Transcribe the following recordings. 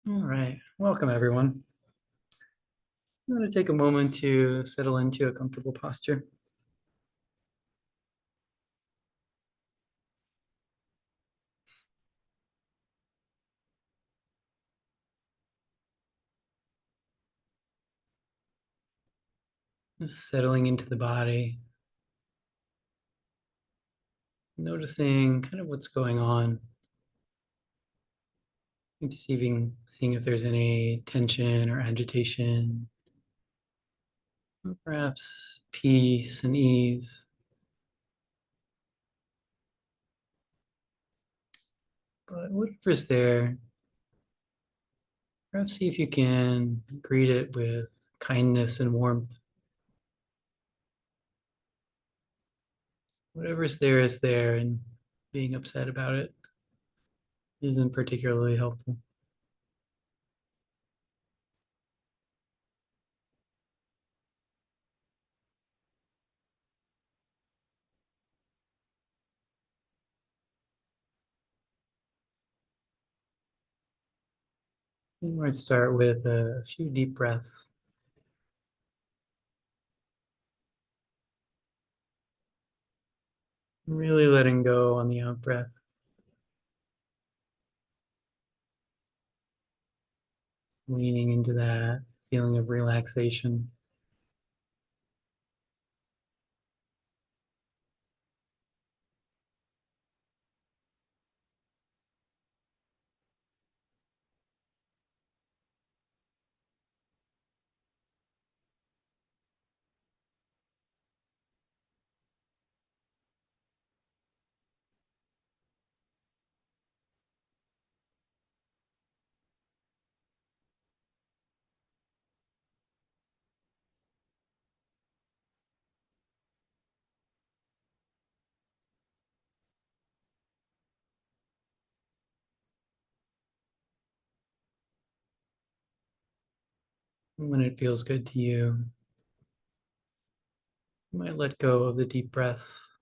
All right, welcome everyone. I'm going to take a moment to settle into a comfortable posture. Just settling into the body, noticing kind of what's going on, maybe seeing if there's any tension or agitation, or perhaps peace and ease. But whatever's there, perhaps see if you can greet it with kindness and warmth. Whatever's there is there, and being upset about it isn't particularly helpful. We might start with a few deep breaths. Really letting go on the out breath, leaning into that feeling of relaxation. When it feels good to you, you might let go of the deep breaths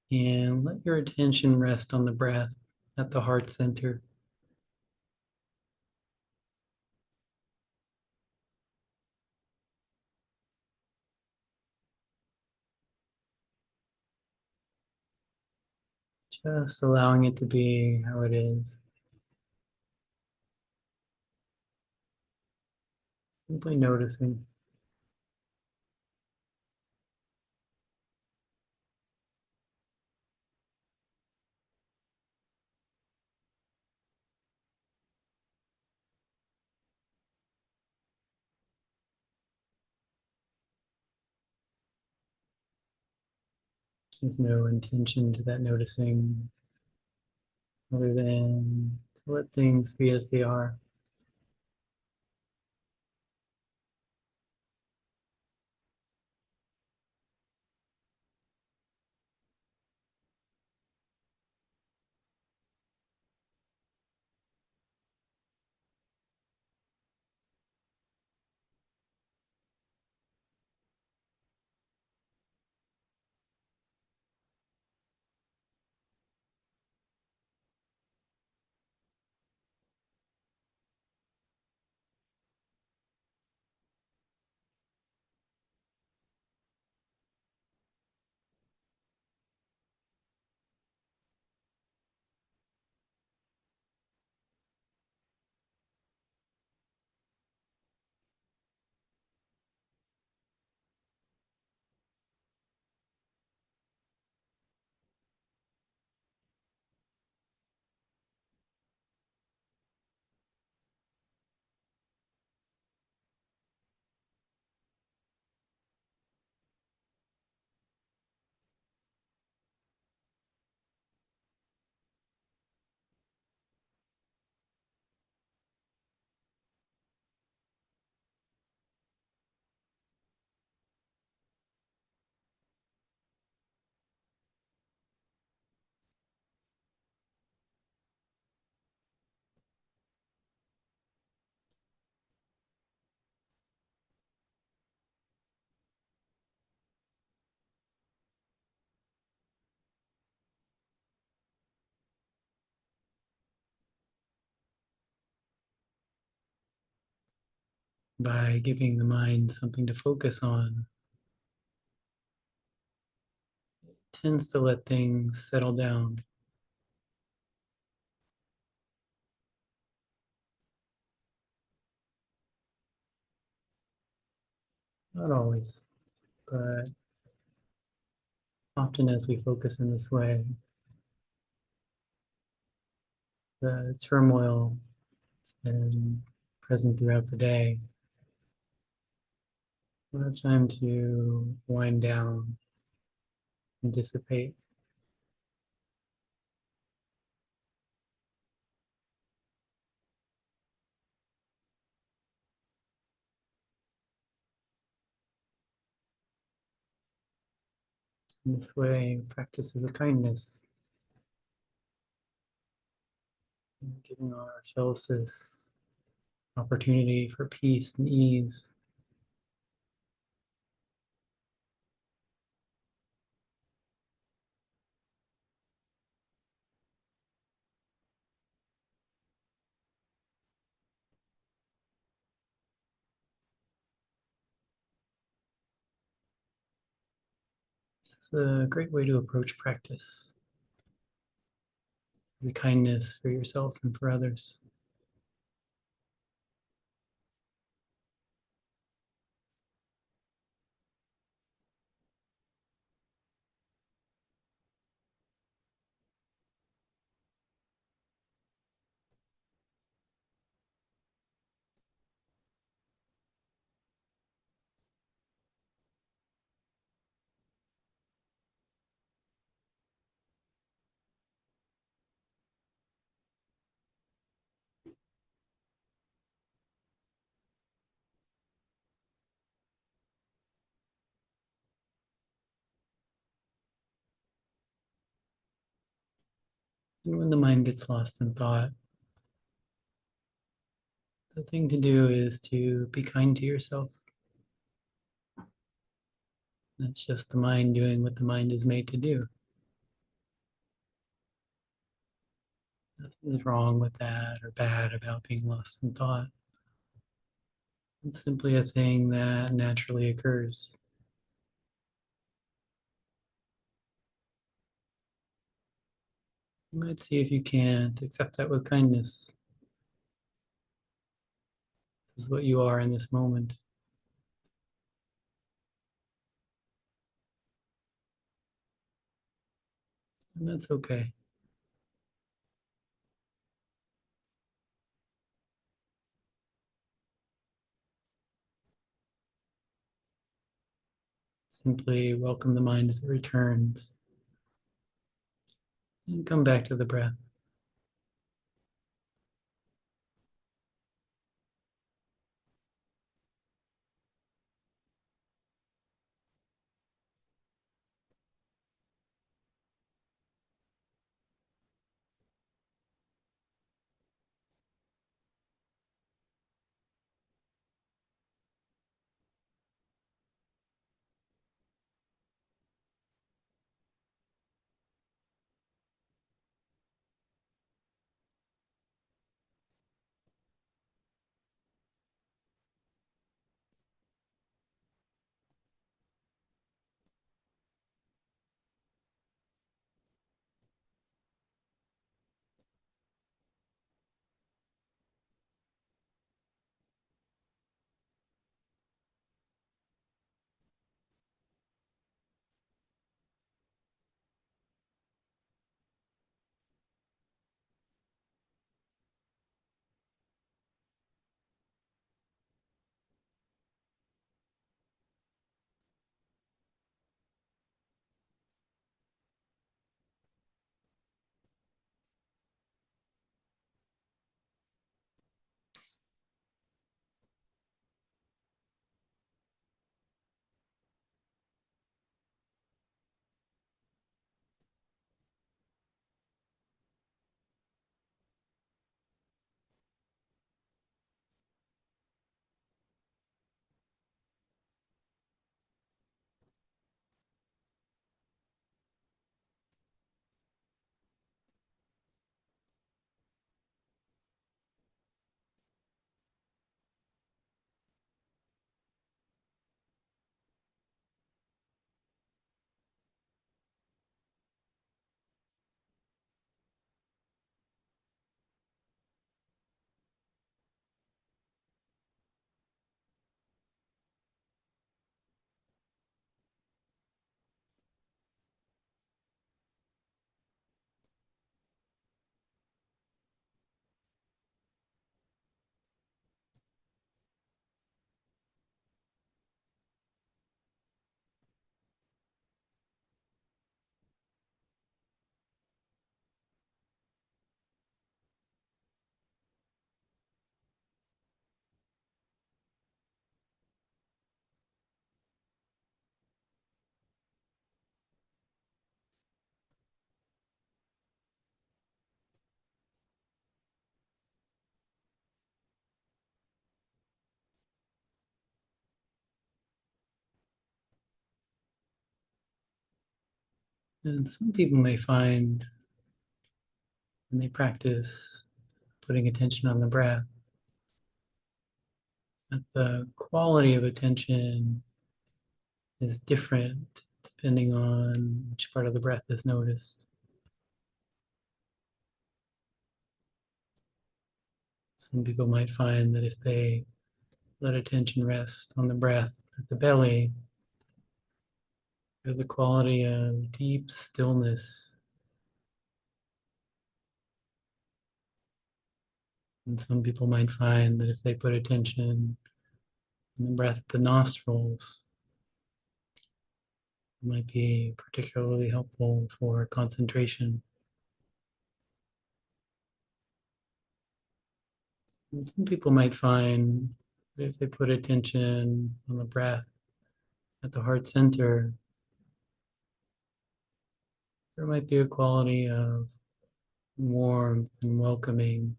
and let your attention rest on the breath at the heart center. Just allowing it to be how it is. Simply noticing. There's no intention to that noticing other than to let things be as they are. by giving the mind something to focus on, it tends to let things settle down. Not always, but often as we focus in this way, the turmoil that's been present throughout the day, we'll have time to wind down and dissipate. In this way, practice is a kindness, giving ourselves this opportunity for peace and ease. It's a great way to approach practice. It's a kindness for yourself and for others. And when the mind gets lost in thought, the thing to do is to be kind to yourself. That's just the mind doing what the mind is made to do. Nothing is wrong with that or bad about being lost in thought. It's simply a thing that naturally occurs. You might see if you can't accept that with kindness. This is what you are in this moment. And that's okay. Simply welcome the mind as it returns and come back to the breath. And some people may find when they practice putting attention on the breath that the quality of attention is different depending on which part of the breath is noticed. Some people might find that if they let attention rest on the breath at the belly, there's the quality of deep stillness. And some people might find that if they put attention on the breath at the nostrils, it might be particularly helpful for concentration. And some people might find that if they put attention on the breath at the heart center, there might be a quality of warmth and welcoming,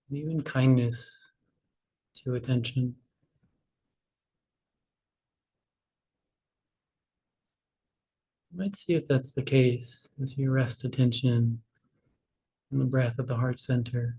and even kindness to attention. You might see if that's the case as you rest attention on the breath at the heart center.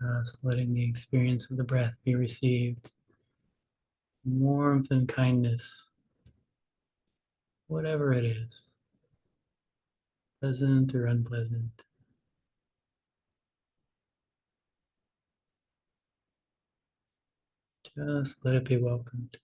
Just letting the experience of the breath be received. Warmth and kindness, whatever it is, pleasant or unpleasant. Just let it be welcomed.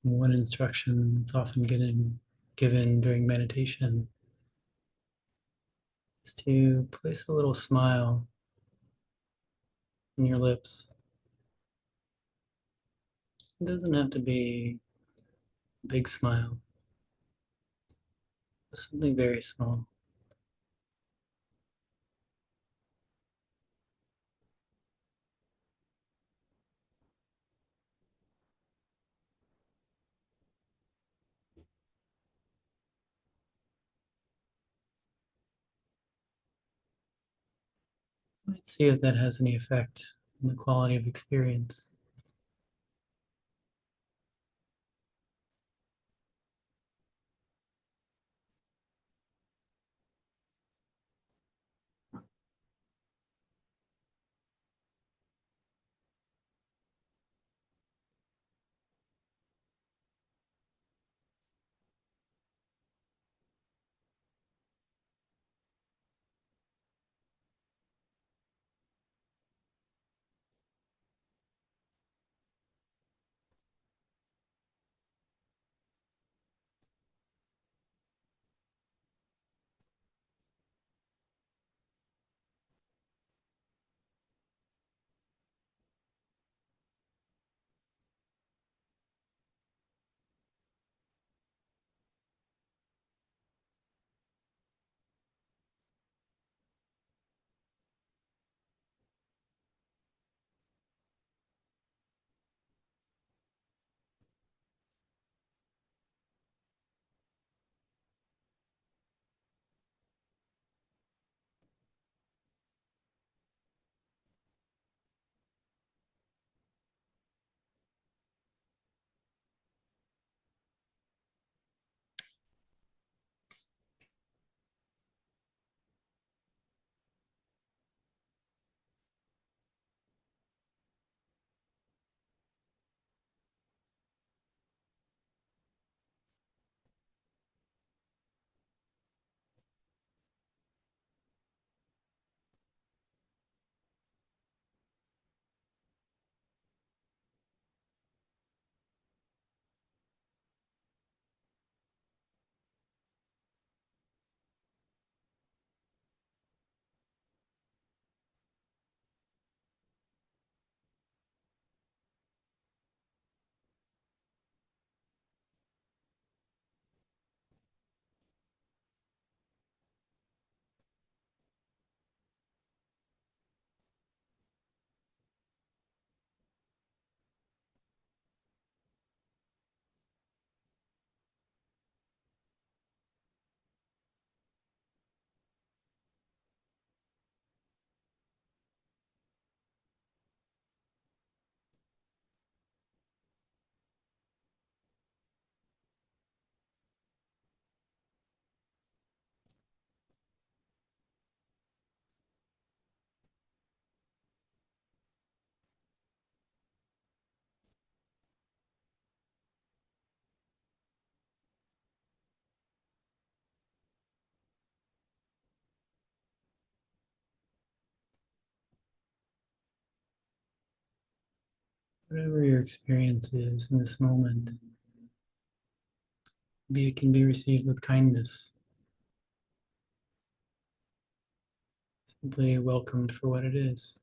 One instruction that's often given during meditation is to place a little smile on your lips. It doesn't have to be a big smile, but something very small. Let's see if that has any effect on the quality of experience. Whatever your experience is in this moment, maybe it can be received with kindness, simply welcomed for what it is.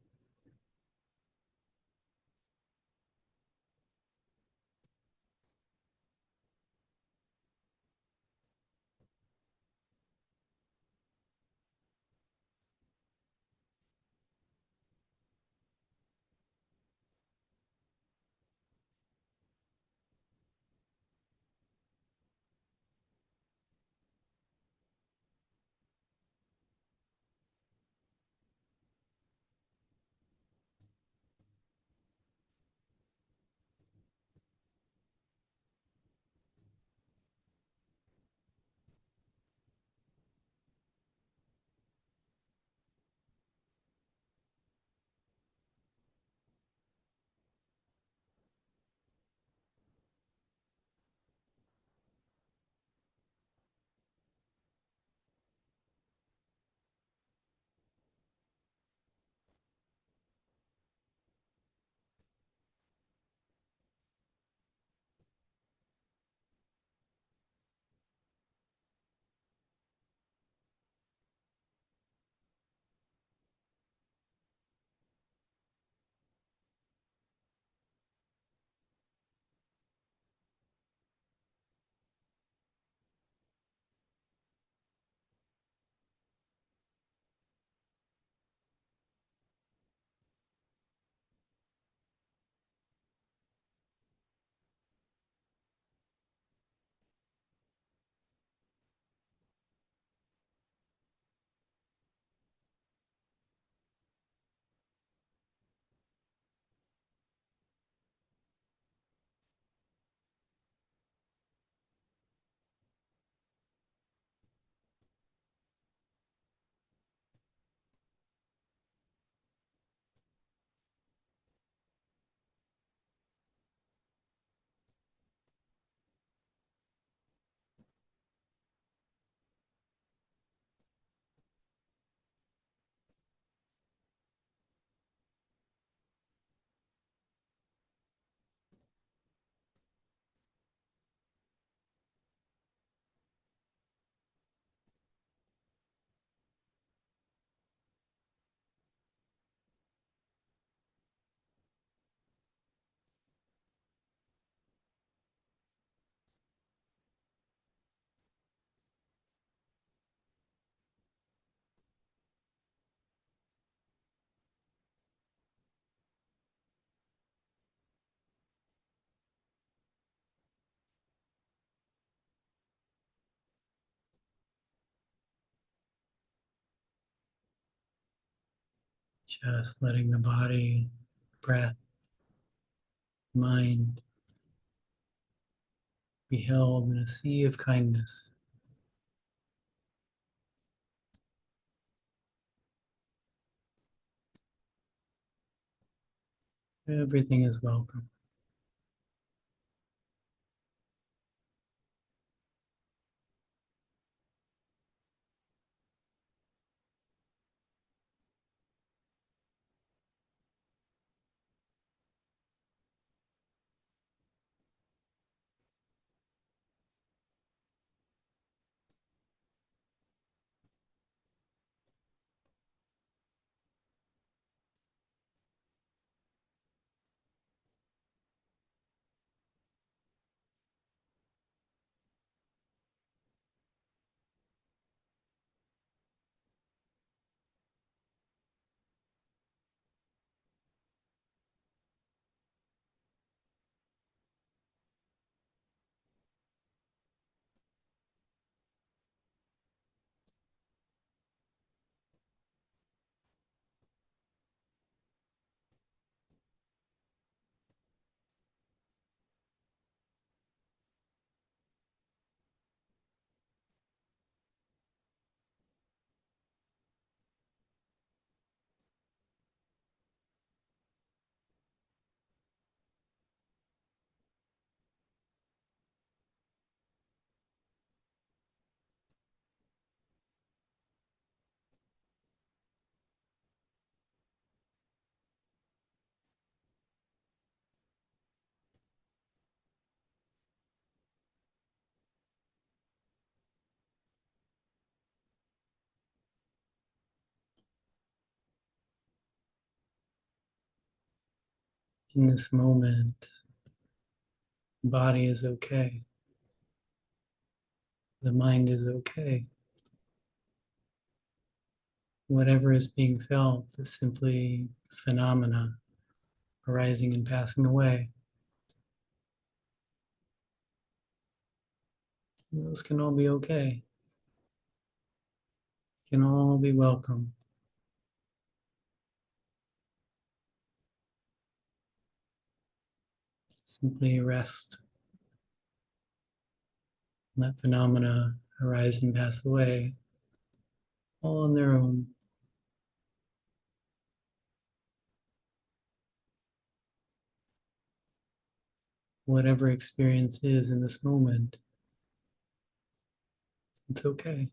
Just letting the body, breath, mind be held in a sea of kindness. Everything is welcome. In this moment, the body is okay. The mind is okay. Whatever is being felt is simply phenomena arising and passing away. Those can all be okay, can all be welcome. Simply rest. Let phenomena arise and pass away, all on their own. Whatever experience is in this moment, it's okay.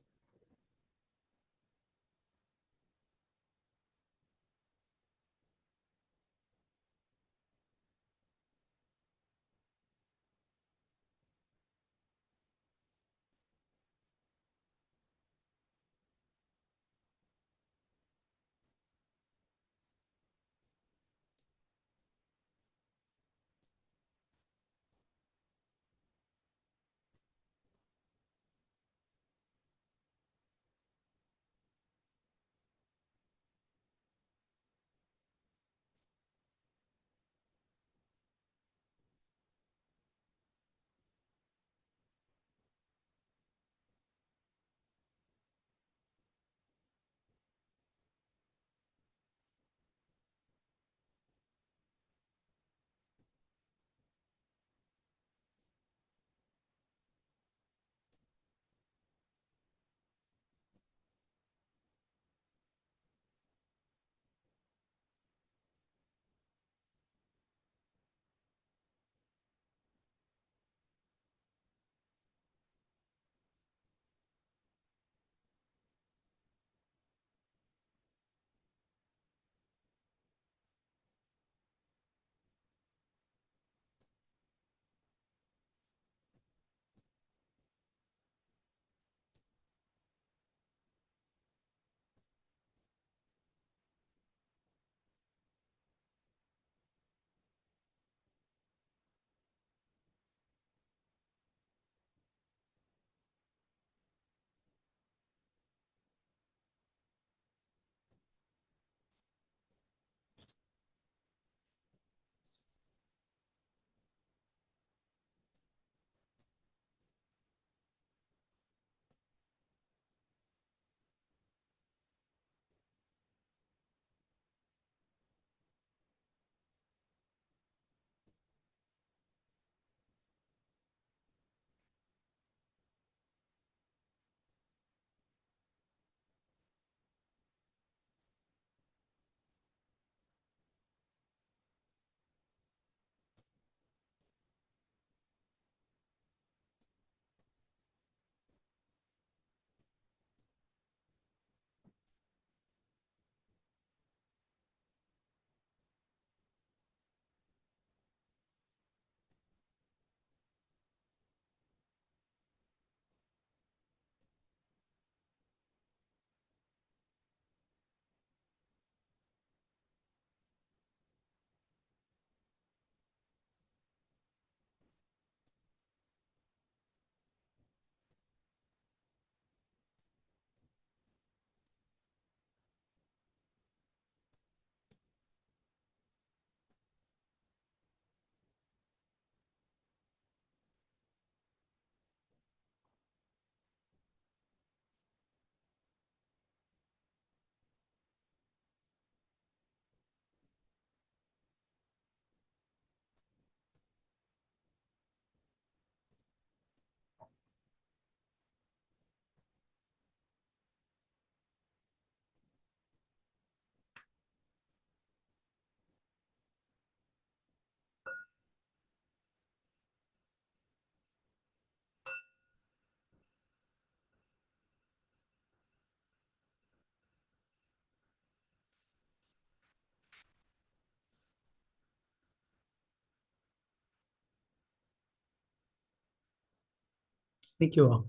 Thank you all.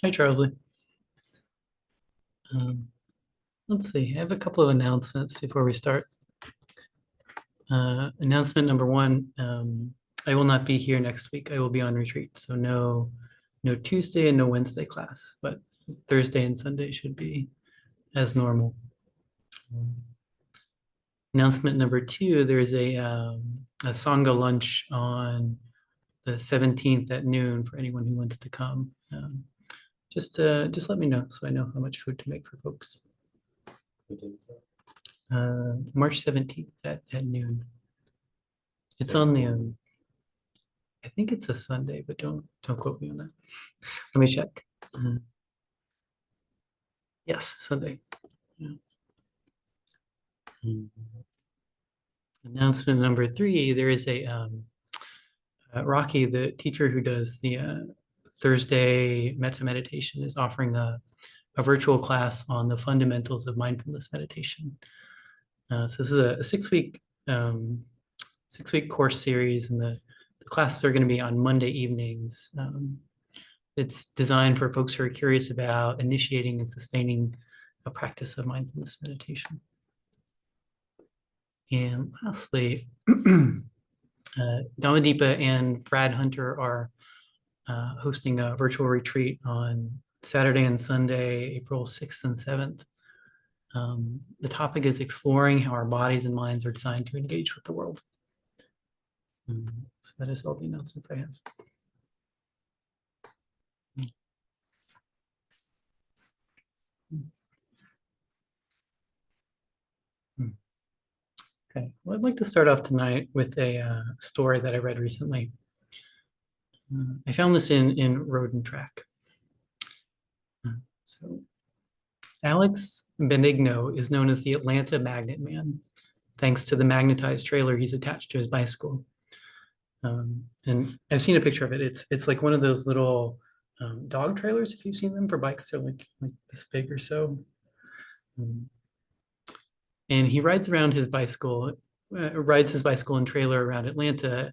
Hi, Charlie. Um, let's see. I have a couple of announcements before we start. Announcement number one, I will not be here next week. I will be on retreat. So no Tuesday and no Wednesday class, but Thursday and Sunday should be as normal. Announcement number two, there's a Sangha lunch on the 17th at noon for anyone who wants to come. Just let me know so I know how much food to make for folks. March 17th at noon. It's on the I think it's a Sunday, but don't quote me on that. Let me check. Yes, Sunday. Yeah. Announcement number three, there is a Rocky, the teacher who does the Thursday metta meditation, is offering a virtual class on the fundamentals of mindfulness meditation. So this is a 6-week course series, and the classes are going to be on Monday evenings. It's designed for folks who are curious about initiating and sustaining a practice of mindfulness meditation. And lastly, Dhammadipa and Brad Hunter are hosting a virtual retreat on Saturday and Sunday, April 6th and 7th. The topic is exploring how our bodies and minds are designed to engage with the world. So that is all the announcements I have. Okay, well, I'd like to start off tonight with a story that I read recently. I found this in Road and Track. So Alex Benigno is known as the Atlanta Magnet Man, thanks to the magnetized trailer he's attached to his bicycle. And I've seen a picture of it. It's like one of those little dog trailers, if you've seen them for bikes. They're like this big or so. And he rides his bicycle and trailer around Atlanta,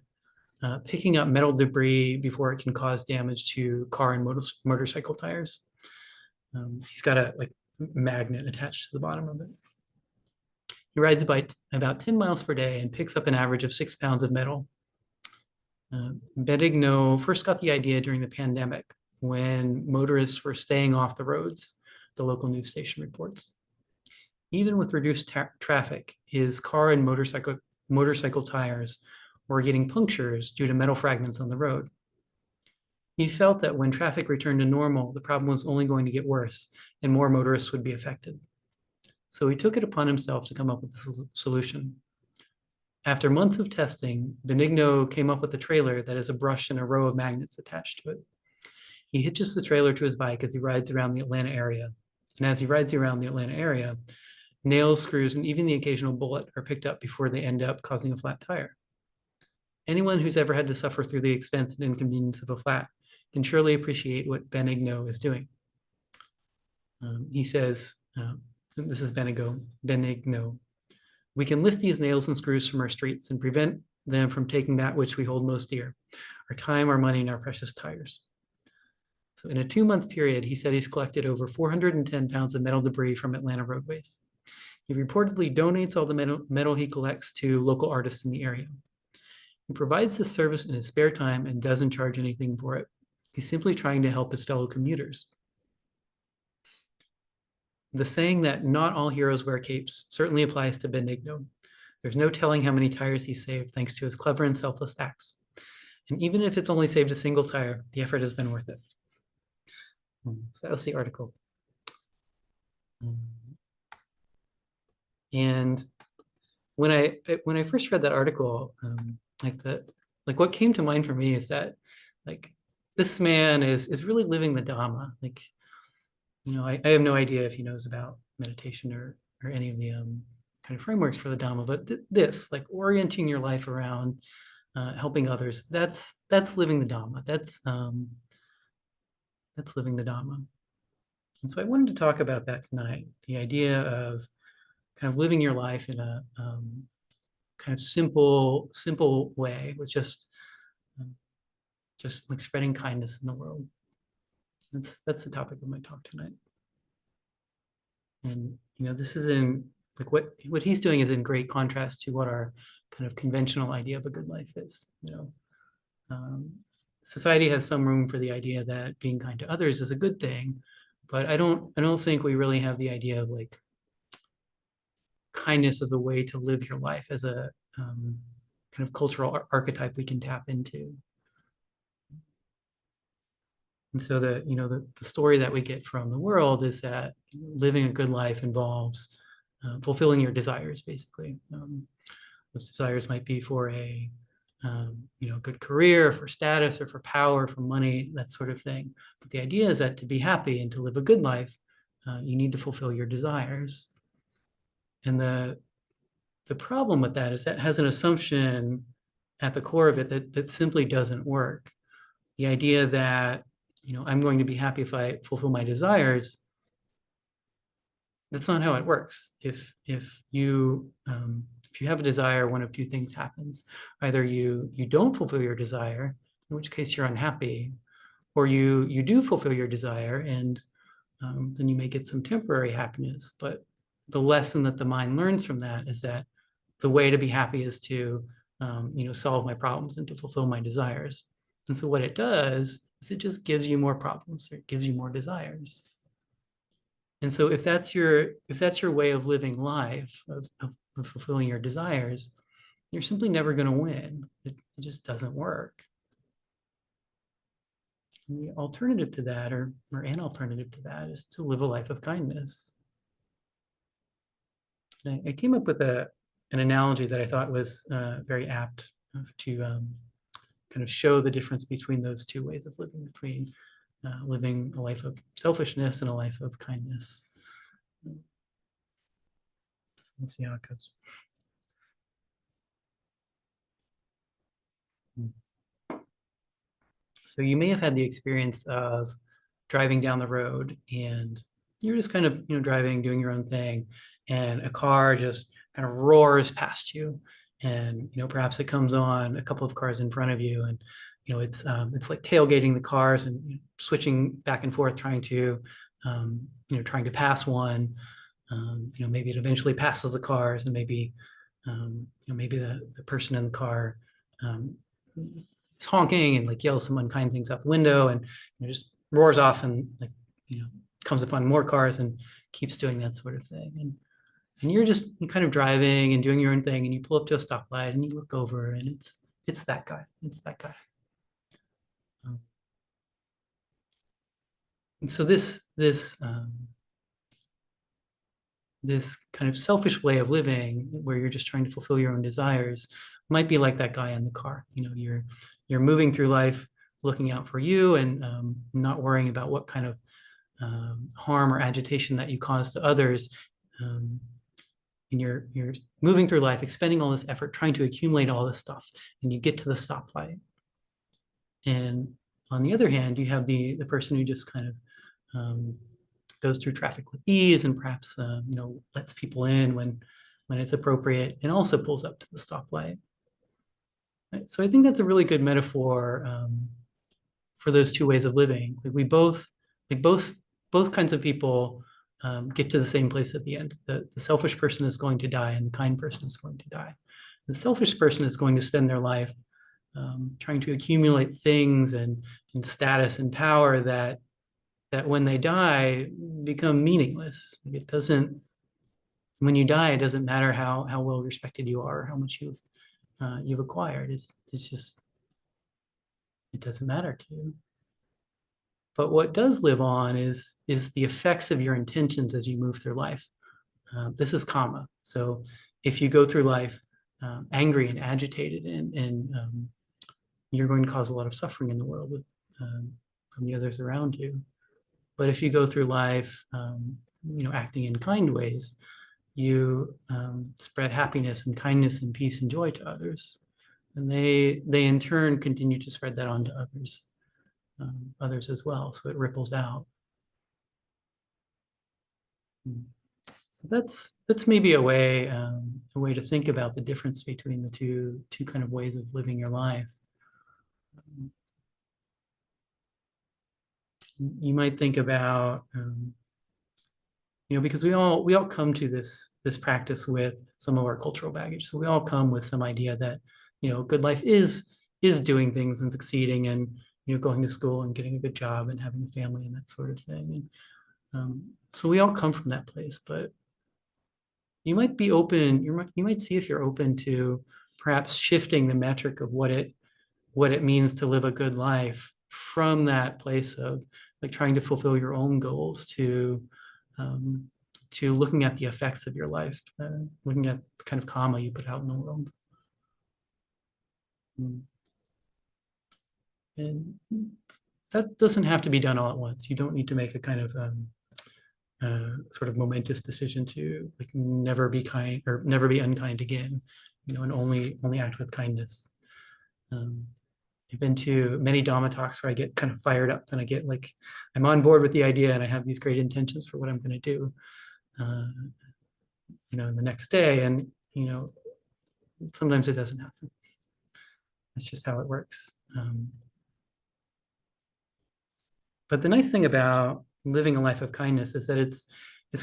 picking up metal debris before it can cause damage to car and motorcycle tires. He's got a magnet attached to the bottom of it. He rides about 10 miles per day and picks up an average of 6 pounds of metal. Benigno first got the idea during the pandemic when motorists were staying off the roads, the local news station reports. Even with reduced traffic, his car and motorcycle tires were getting punctures due to metal fragments on the road. He felt that when traffic returned to normal, the problem was only going to get worse and more motorists would be affected. So he took it upon himself to come up with a solution. After months of testing, Benigno came up with a trailer that has a brush and a row of magnets attached to it. He hitches the trailer to his bike as he rides around the Atlanta area. And as he rides around the Atlanta area, nails, screws, and even the occasional bullet are picked up before they end up causing a flat tire. Anyone who's ever had to suffer through the expense and inconvenience of a flat can surely appreciate what Benigno is doing. He says, this is Benigno. We can lift these nails and screws from our streets and prevent them from taking that which we hold most dear, our time, our money, and our precious tires. So in a 2-month period, he said he's collected over 410 pounds of metal debris from Atlanta roadways. He reportedly donates all the metal he collects to local artists in the area. He provides this service in his spare time and doesn't charge anything for it. He's simply trying to help his fellow commuters. The saying that not all heroes wear capes certainly applies to Benigno. There's no telling how many tires he saved thanks to his clever and selfless acts. And even if it's only saved a single tire, the effort has been worth it. So that was the article. And when I first read that article, what came to mind for me is that this man is really living the Dhamma. I have no idea if he knows about meditation or any of the kind of frameworks for the Dhamma, but this orienting your life around helping others, that's living the Dhamma. That's living the Dhamma. And so I wanted to talk about that tonight, the idea of kind of living your life in a kind of simple way, with just like spreading kindness in the world. That's the topic of my talk tonight. And this is in like what he's doing is in great contrast to what our kind of conventional idea of a good life is. Society has some room for the idea that being kind to others is a good thing, but I don't think we really have the idea of like kindness as a way to live your life, as a kind of cultural archetype we can tap into. And so the story that we get from the world is that living a good life involves fulfilling your desires, basically. Those desires might be for a good career, for status, or for power, for money, that sort of thing. But the idea is that to be happy and to live a good life, you need to fulfill your desires. And the problem with that is that has an assumption at the core of it that simply doesn't work. The idea that I'm going to be happy if I fulfill my desires, that's not how it works. If you have a desire, one of two things happens. Either you don't fulfill your desire, in which case you're unhappy, or you do fulfill your desire, and then you may get some temporary happiness. But the lesson that the mind learns from that is that the way to be happy is to solve my problems and to fulfill my desires. And so what it does is it just gives you more problems, or it gives you more desires. And so if that's your way of living life, of fulfilling your desires, you're simply never going to win. It just doesn't work. And the alternative to that, or an alternative to that, is to live a life of kindness. And I came up with an analogy that I thought was very apt to kind of show the difference between those two ways of living, between living a life of selfishness and a life of kindness. So let's see how it goes. So you may have had the experience of driving down the road, and you're just kind of driving, doing your own thing, and a car just kind of roars past you, and perhaps it comes on a couple of cars in front of you, and it's like tailgating the cars and switching back and forth, trying to pass one. Maybe it eventually passes the cars, and maybe maybe the person in the car is honking and like yells some unkind things out the window, and just roars off and comes upon more cars and keeps doing that sort of thing. And you're just kind of driving and doing your own thing, and you pull up to a stoplight and you look over, and it's that guy. It's that guy. And so this kind of selfish way of living, where you're just trying to fulfill your own desires, might be like that guy in the car. You're moving through life looking out for you, and not worrying about what kind of harm or agitation that you cause to others. And you're moving through life, expending all this effort, trying to accumulate all this stuff, and you get to the stoplight. And on the other hand, you have the person who just kind of goes through traffic with ease, and perhaps lets people in when it's appropriate, and also pulls up to the stoplight. Right? So I think that's a really good metaphor for those two ways of living. Both kinds of people get to the same place at the end. The selfish person is going to die, and the kind person is going to die. The selfish person is going to spend their life trying to accumulate things and status and power that when they die become meaningless. It doesn't. When you die, it doesn't matter how well respected you are, or how much you've acquired. It's just, it doesn't matter to you. But what does live on is the effects of your intentions as you move through life. This is karma. So if you go through life angry and agitated, and you're going to cause a lot of suffering in the world from the others around you. But if you go through life, acting in kind ways, you spread happiness and kindness and peace and joy to others, and they in turn continue to spread that on to others as well. So it ripples out. So that's maybe a way to think about the difference between the two kind of ways of living your life. You might think about because we all come to this practice with some of our cultural baggage. So we all come with some idea that good life is doing things and succeeding and going to school and getting a good job and having a family and that sort of thing. And so we all come from that place, but you might be open. You might see if you're open to perhaps shifting the metric of what it means to live a good life from that place of like trying to fulfill your own goals to looking at the effects of your life, looking at the kind of karma you put out in the world. And that doesn't have to be done all at once. You don't need to make a kind of sort of momentous decision to like never be kind or never be unkind again, and only act with kindness. I've been to many Dhamma talks where I get kind of fired up and I get like, I'm on board with the idea and I have these great intentions for what I'm going to do, in the next day. And, sometimes it doesn't happen. That's just how it works. But the nice thing about living a life of kindness is that it's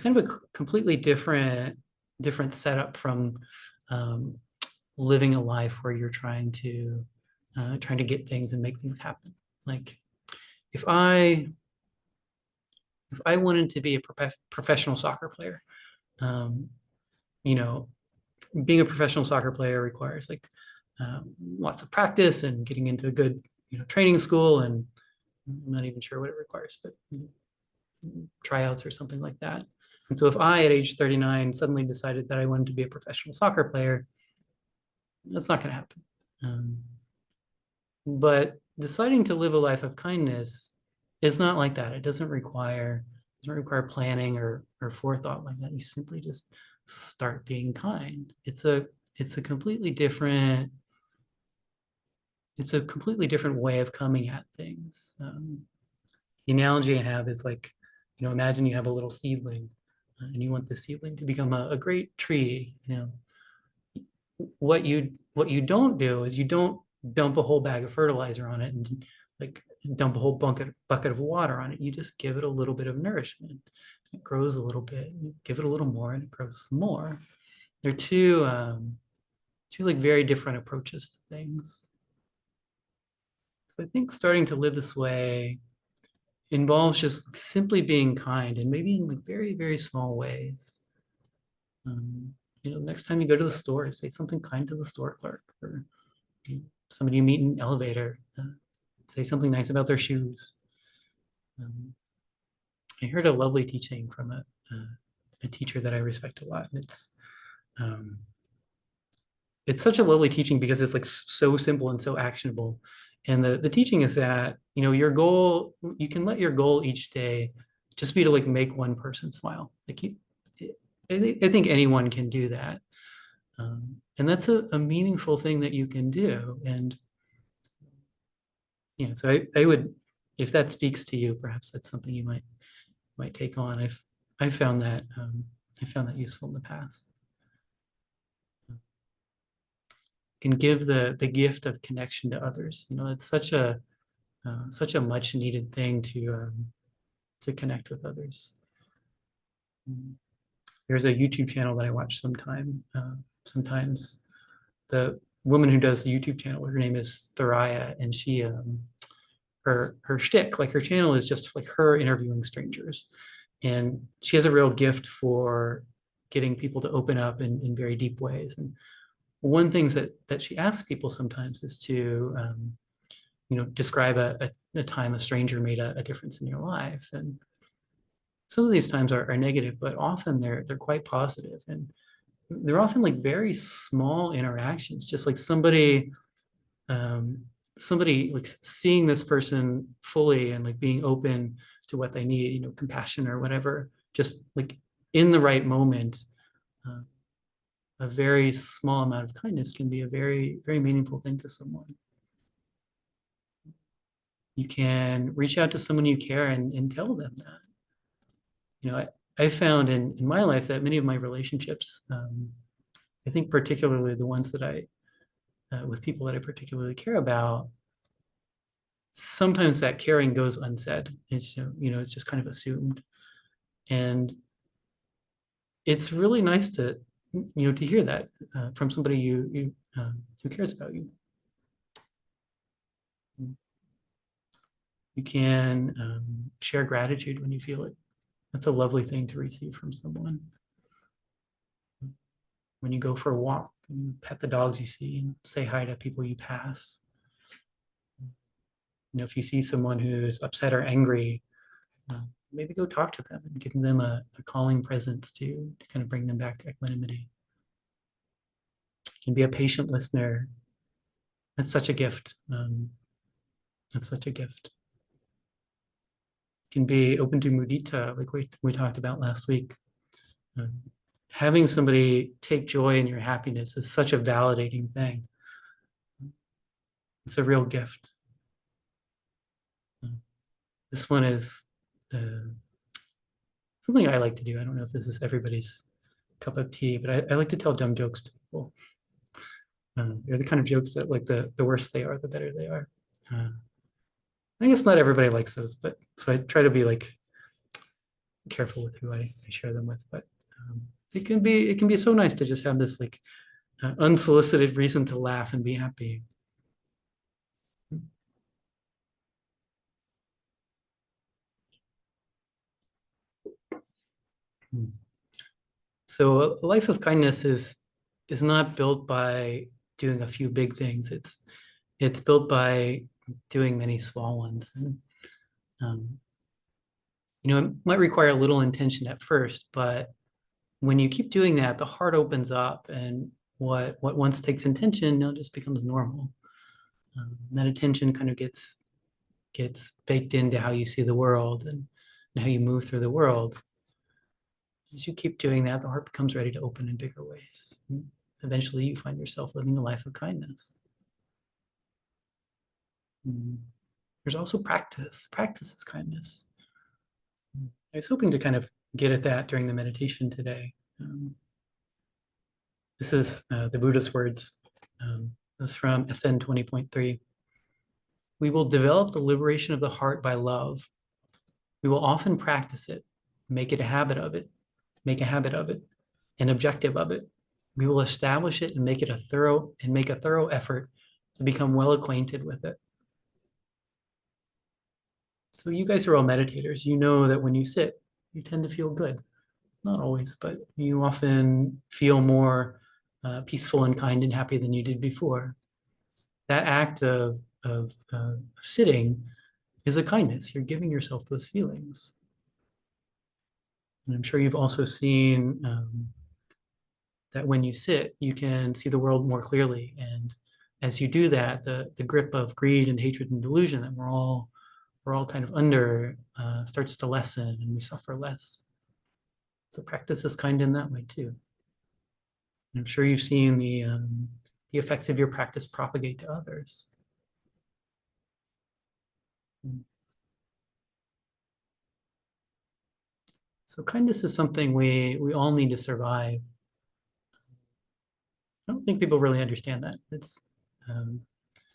kind of a completely different setup from living a life where you're trying to get things and make things happen. Like if I wanted to be a professional soccer player, being a professional soccer player requires like lots of practice and getting into a good training school, and I'm not even sure what it requires, but tryouts or something like that. And so if I at age 39 suddenly decided that I wanted to be a professional soccer player, that's not going to happen. But deciding to live a life of kindness is not like that. It doesn't require planning or forethought like that. You simply just start being kind. It's a completely different way of coming at things. The analogy I have is like, imagine you have a little seedling and you want the seedling to become a great tree. What you don't do is you don't dump a whole bag of fertilizer on it and like dump a whole bucket of water on it. You just give it a little bit of nourishment. It grows a little bit. You give it a little more and it grows some more. They're two like very different approaches to things. So I think starting to live this way involves just simply being kind, and maybe in like very, very small ways. Next time you go to the store, say something kind to the store clerk, or somebody you meet in an elevator, say something nice about their shoes. I heard a lovely teaching from a teacher that I respect a lot. And it's such a lovely teaching because it's like so simple and so actionable. And the teaching is that, your goal, you can let your goal each day just be to like make one person smile. Like I think anyone can do that. And that's a meaningful thing that you can do. And so I would, if that speaks to you, perhaps that's something you might take on. I've found that useful in the past. Can give the gift of connection to others. It's such a much needed thing to connect with others. There's a YouTube channel that I watch sometimes. The woman who does the YouTube channel, her name is Thoraya, and she her shtick, like her channel is just like her interviewing strangers, and she has a real gift for getting people to open up in very deep ways. And one thing that she asks people sometimes is to describe a time a stranger made a difference in your life. And some of these times are negative, but often they're quite positive, and they're often like very small interactions, just like somebody like seeing this person fully and like being open to what they need, compassion or whatever, just like in the right moment. A very small amount of kindness can be a very, very meaningful thing to someone. You can reach out to someone you care and tell them that. I found in my life that many of my relationships, I think particularly the ones that with people that I particularly care about, sometimes that caring goes unsaid. It's, it's just kind of assumed. And it's really nice to hear that from somebody who cares about you. You can share gratitude when you feel it. That's a lovely thing to receive from someone. When you go for a walk, you pet the dogs you see and say hi to people you pass. If you see someone who's upset or angry, maybe go talk to them and give them a calming presence to kind of bring them back to equanimity. You can be a patient listener. That's such a gift. That's such a gift. You can be open to mudita, like we talked about last week. Having somebody take joy in your happiness is such a validating thing. It's a real gift. This one is something I like to do. I don't know if this is everybody's cup of tea, but I like to tell dumb jokes to people. They're the kind of jokes that, like, the worse they are, the better they are. I guess not everybody likes those, but so I try to be like careful with who I share them with. But it can be so nice to just have this like unsolicited reason to laugh and be happy. So a life of kindness is not built by doing a few big things. It's built by doing many small ones. And it might require a little intention at first, but when you keep doing that, the heart opens up, and what once takes intention now just becomes normal. That attention kind of gets baked into how you see the world and how you move through the world. As you keep doing that, the heart becomes ready to open in bigger ways. And eventually, you find yourself living a life of kindness. There's also practice. Practice is kindness. I was hoping to kind of get at that during the meditation today. This is the Buddha's words. This is from SN 20.3. We will develop the liberation of the heart by love. We will often practice it, make it a habit of it, make a habit of it, an objective of it. We will establish it and make a thorough effort to become well acquainted with it. So you guys are all meditators. You know that when you sit, you tend to feel good. Not always, but you often feel more peaceful and kind and happy than you did before. That act of sitting is a kindness. You're giving yourself those feelings. And I'm sure you've also seen that when you sit, you can see the world more clearly. And as you do that, the grip of greed and hatred and delusion that we're all kind of under starts to lessen, and we suffer less. So practice is kind in that way too. And I'm sure you've seen the effects of your practice propagate to others. So kindness is something we all need to survive. I don't think people really understand that. It's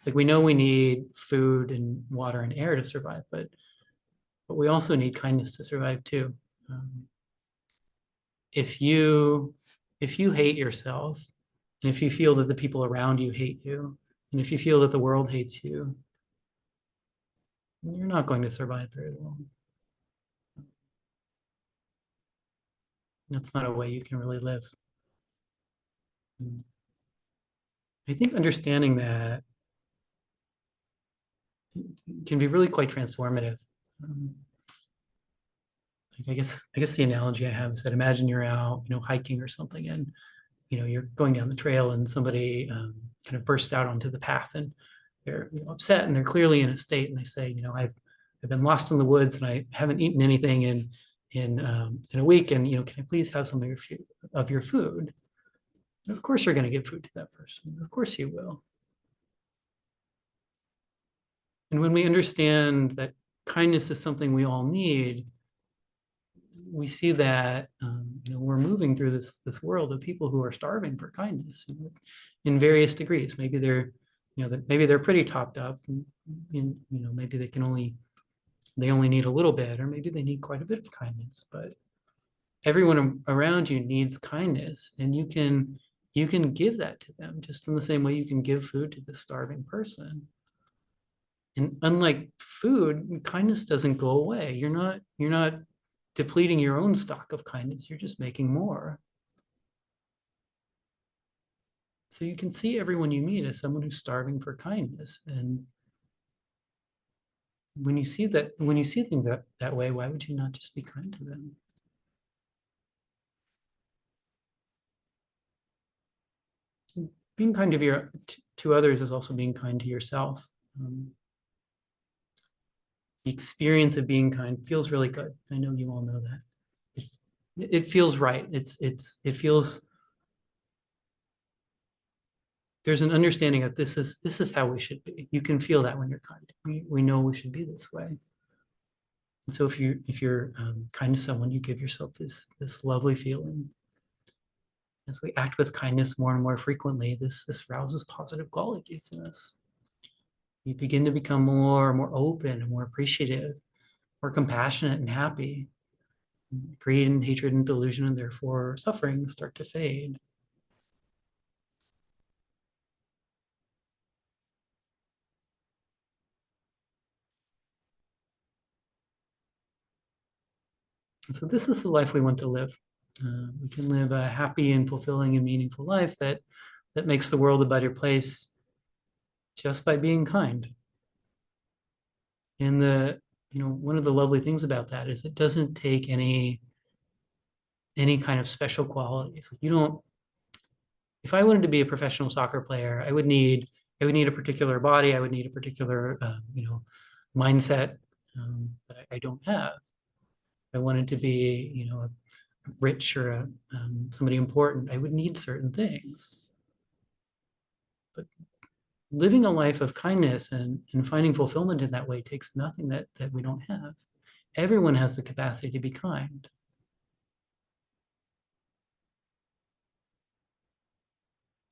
like we know we need food and water and air to survive, but we also need kindness to survive too. If you hate yourself, and if you feel that the people around you hate you, and if you feel that the world hates you, you're not going to survive very long. That's not a way you can really live. I think understanding that can be really quite transformative. I guess the analogy I have is that imagine you're out, hiking or something, and you're going down the trail, and somebody kind of bursts out onto the path, and they're upset, and they're clearly in a state, and they say, I've been lost in the woods, and I haven't eaten anything in a week, and can I please have some of your food? And of course, you're going to give food to that person. Of course, you will. And when we understand that kindness is something we all need, we see that we're moving through this world of people who are starving for kindness in various degrees. Maybe they're maybe they're pretty topped up, and maybe they only need a little bit, or maybe they need quite a bit of kindness. But everyone around you needs kindness, and you can give that to them just in the same way you can give food to the starving person. And unlike food, kindness doesn't go away. You're not depleting your own stock of kindness. You're just making more. So you can see everyone you meet as someone who's starving for kindness. And when you see things that way, why would you not just be kind to them? Being kind to others is also being kind to yourself. The experience of being kind feels really good. I know you all know that. It feels right. It feels, there's an understanding of this is how we should be. You can feel that when you're kind. We know we should be this way. And so if you're kind to someone, you give yourself this lovely feeling. As we act with kindness more and more frequently, this rouses positive qualities in us. You begin to become more and more open and more appreciative, more compassionate and happy. Greed and hatred and delusion, and therefore suffering, start to fade. And so this is the life we want to live. We can live a happy and fulfilling and meaningful life that makes the world a better place just by being kind. And one of the lovely things about that is it doesn't take any kind of special qualities. Like, you don't. If I wanted to be a professional soccer player, I would need a particular body. I would need a particular mindset that I don't have. If I wanted to be rich or somebody important, I would need certain things. But living a life of kindness and finding fulfillment in that way takes nothing that we don't have. Everyone has the capacity to be kind.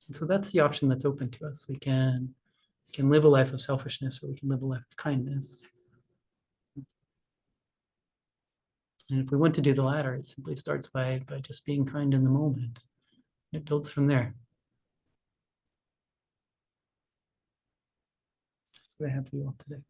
And so that's the option that's open to us. We can live a life of selfishness, or we can live a life of kindness. And if we want to do the latter, it simply starts by just being kind in the moment. It builds from there. That's what I have for you all today.